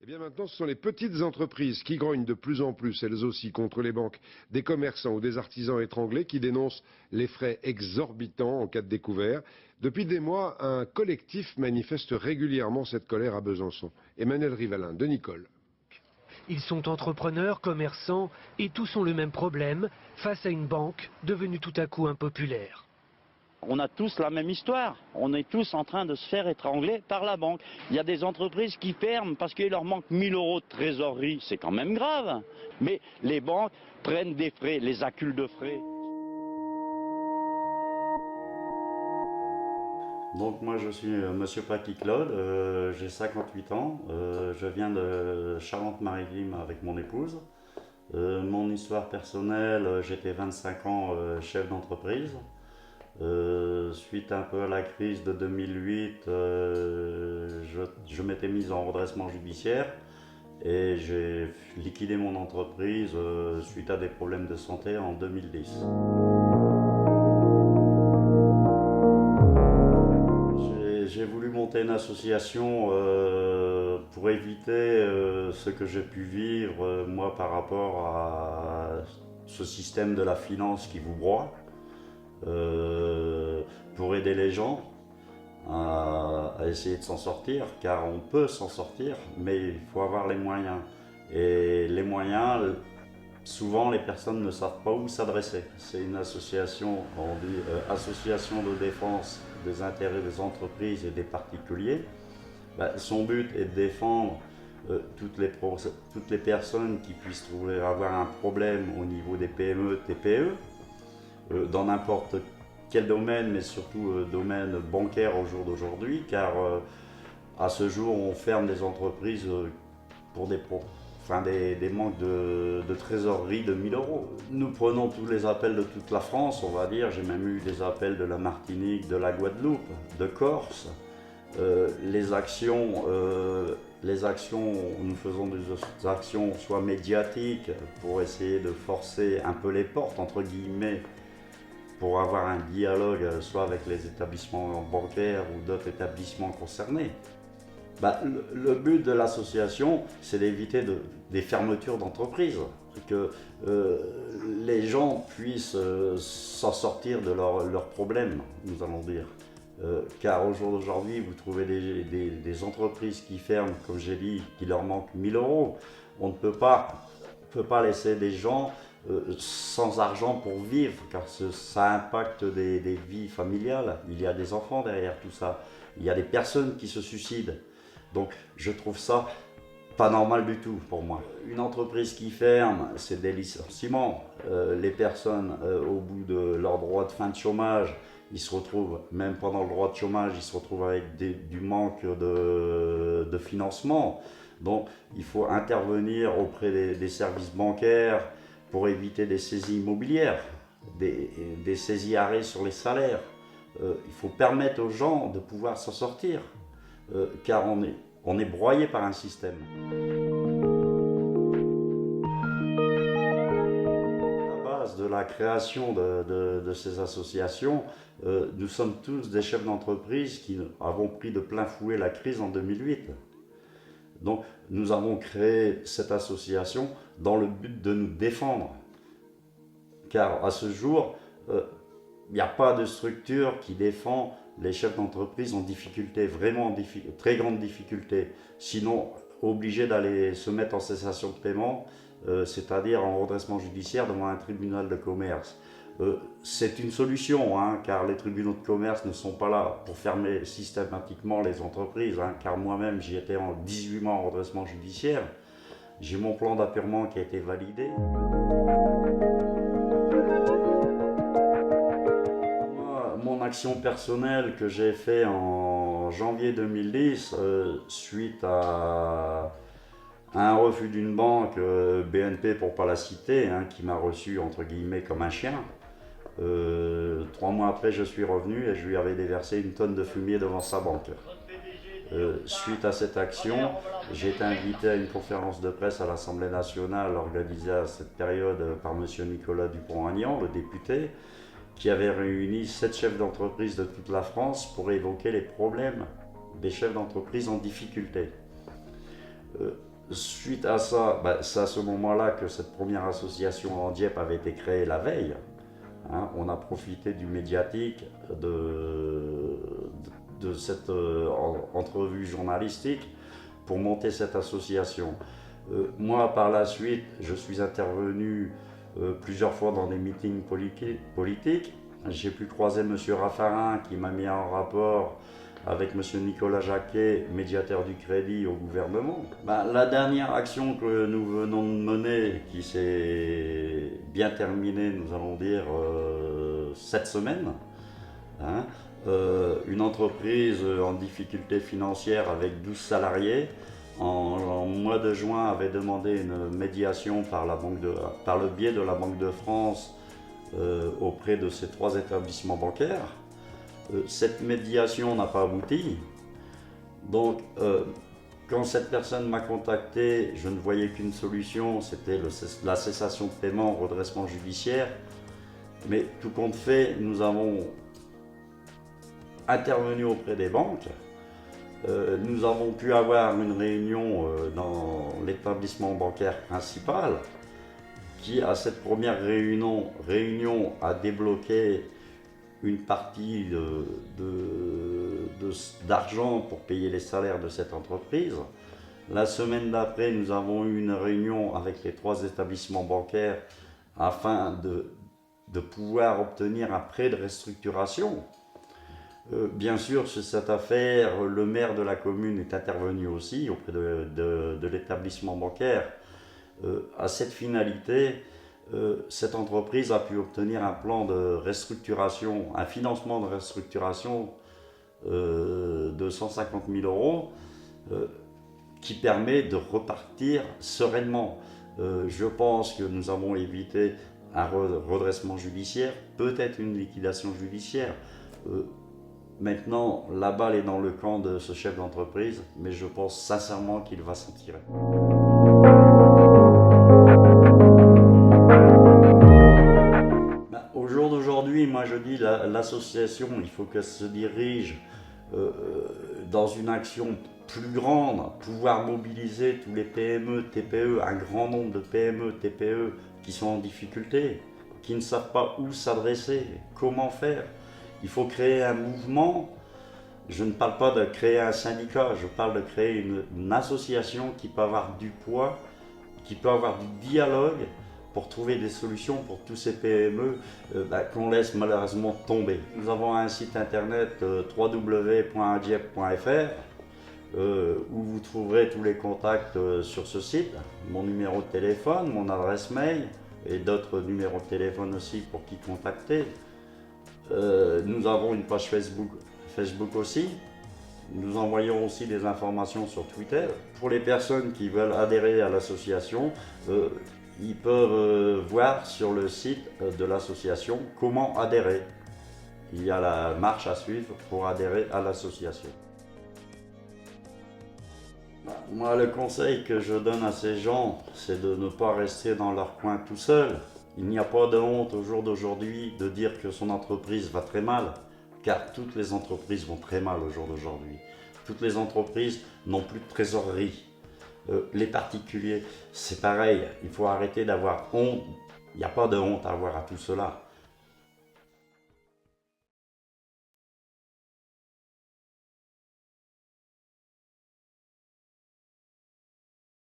Eh bien maintenant, ce sont les petites entreprises qui grognent de plus en plus, elles aussi, contre les banques, des commerçants ou des artisans étranglés qui dénoncent les frais exorbitants en cas de découvert. Depuis des mois, un collectif manifeste régulièrement cette colère à Besançon. Emmanuel Rivalin, de Nicole. Ils sont entrepreneurs, commerçants et tous ont le même problème face à une banque devenue tout à coup impopulaire. On a tous la même histoire. On est tous en train de se faire étrangler par la banque. Il y a des entreprises qui ferment parce qu'il leur manque 1000 € de trésorerie. C'est quand même grave. Mais les banques prennent des frais, les accumuls de frais. Donc moi je suis Monsieur Paty Claude, j'ai 58 ans, je viens de Charente-Maritime avec mon épouse. Mon histoire personnelle, j'étais 25 ans chef d'entreprise. Suite un peu à la crise de 2008, je m'étais mis en redressement judiciaire et j'ai liquidé mon entreprise suite à des problèmes de santé en 2010. J'ai voulu monter une association pour éviter ce que j'ai pu vivre moi par rapport à ce système de la finance qui vous broie. Pour aider les gens à essayer de s'en sortir, car on peut s'en sortir, mais il faut avoir les moyens. Et les moyens, souvent les personnes ne savent pas où s'adresser. C'est une association, on dit association de défense des intérêts des entreprises et des particuliers. Son but est de défendre toutes les personnes qui puissent avoir un problème au niveau des PME, TPE, dans n'importe quel domaine, mais surtout domaine bancaire au jour d'aujourd'hui, car à ce jour on ferme des entreprises pour des manques de trésorerie de 1000 €. Nous prenons tous les appels de toute la France, on va dire. J'ai même eu des appels de la Martinique, de la Guadeloupe, de Corse. Les actions, nous faisons des actions soit médiatiques pour essayer de forcer un peu les portes, entre guillemets, pour avoir un dialogue soit avec les établissements bancaires ou d'autres établissements concernés. Le but de l'association, c'est d'éviter des fermetures d'entreprises, que les gens puissent s'en sortir de leurs problèmes, nous allons dire. Car au jour d'aujourd'hui, vous trouvez des entreprises qui ferment, comme j'ai dit, qui leur manquent 1000 €. On ne peut pas laisser des gens sans argent pour vivre, car ça impacte des vies familiales. Il y a des enfants derrière tout ça. Il y a des personnes qui se suicident. Donc je trouve ça pas normal du tout pour moi. Une entreprise qui ferme, c'est des licenciements. Les personnes, au bout de leur droit de fin de chômage, ils se retrouvent, même pendant le droit de chômage, ils se retrouvent avec du manque de financement. Donc il faut intervenir auprès des services bancaires pour éviter des saisies immobilières, des saisies arrêts sur les salaires. Il faut permettre aux gens de pouvoir s'en sortir, car on est broyé par un système. À la base de la création de ces associations, nous sommes tous des chefs d'entreprise qui avons pris de plein fouet la crise en 2008. Donc nous avons créé cette association dans le but de nous défendre. Car à ce jour, il n'y a pas de structure qui défend les chefs d'entreprise en difficulté, vraiment en très grande difficulté. Sinon, obligés d'aller se mettre en cessation de paiement, c'est-à-dire en redressement judiciaire devant un tribunal de commerce. C'est une solution, car les tribunaux de commerce ne sont pas là pour fermer systématiquement les entreprises, car moi-même j'y étais en 18 mois en redressement judiciaire. J'ai mon plan d'apurement qui a été validé. Mon action personnelle que j'ai fait en janvier 2010, suite à un refus d'une banque, BNP pour pas la citer, qui m'a reçu entre guillemets comme un chien. 3 mois après, je suis revenu et je lui avais déversé une tonne de fumier devant sa banque. Suite à cette action, j'ai été invité à une conférence de presse à l'Assemblée nationale organisée à cette période par M. Nicolas Dupont-Aignan, le député, qui avait réuni 7 chefs d'entreprise de toute la France pour évoquer les problèmes des chefs d'entreprise en difficulté. suite à ça, c'est à ce moment-là que cette première association en Dieppe avait été créée la veille. Hein, on a profité du médiatique, de cette entrevue journalistique pour monter cette association. Moi, par la suite, je suis intervenu plusieurs fois dans des meetings politiques. J'ai pu croiser M. Raffarin qui m'a mis en rapport avec M. Nicolas Jacquet, médiateur du crédit au gouvernement. La dernière action que nous venons de mener, qui s'est bien terminée, nous allons dire, cette semaine, hein, une entreprise en difficulté financière avec 12 salariés, en mois de juin avait demandé une médiation par le biais de la Banque de France auprès de ces 3 établissements bancaires. Cette médiation n'a pas abouti. Donc, quand cette personne m'a contacté, je ne voyais qu'une solution, c'était la cessation de paiement, redressement judiciaire. Mais tout compte fait, nous avons intervenu auprès des banques. Nous avons pu avoir une réunion dans l'établissement bancaire principal qui, à cette première réunion a débloqué une partie d'argent pour payer les salaires de cette entreprise. La semaine d'après, nous avons eu une réunion avec les 3 établissements bancaires afin de pouvoir obtenir un prêt de restructuration. Bien sûr, sur cette affaire, le maire de la commune est intervenu aussi auprès de l'établissement bancaire. À cette finalité, cette entreprise a pu obtenir un plan de restructuration, un financement de restructuration de 150 000 € qui permet de repartir sereinement. Je pense que nous avons évité un redressement judiciaire, peut-être une liquidation judiciaire. Maintenant, la balle est dans le camp de ce chef d'entreprise, mais je pense sincèrement qu'il va s'en tirer. Au jour d'aujourd'hui, moi je dis l'association, il faut qu'elle se dirige dans une action plus grande, pouvoir mobiliser tous les PME, TPE, un grand nombre de PME, TPE qui sont en difficulté, qui ne savent pas où s'adresser, comment faire. Il faut créer un mouvement. Je ne parle pas de créer un syndicat, je parle de créer une association qui peut avoir du poids, qui peut avoir du dialogue pour trouver des solutions pour tous ces PME qu'on laisse malheureusement tomber. Nous avons un site internet www.adiep.fr où vous trouverez tous les contacts sur ce site, mon numéro de téléphone, mon adresse mail et d'autres numéros de téléphone aussi pour qui contacter. Nous avons une page Facebook aussi. Nous envoyons aussi des informations sur Twitter. Pour les personnes qui veulent adhérer à l'association, ils peuvent voir sur le site de l'association comment adhérer. Il y a la marche à suivre pour adhérer à l'association. Moi, le conseil que je donne à ces gens, c'est de ne pas rester dans leur coin tout seul. Il n'y a pas de honte au jour d'aujourd'hui de dire que son entreprise va très mal, car toutes les entreprises vont très mal au jour d'aujourd'hui. Toutes les entreprises n'ont plus de trésorerie. Les particuliers, c'est pareil, il faut arrêter d'avoir honte. Il n'y a pas de honte à avoir à tout cela.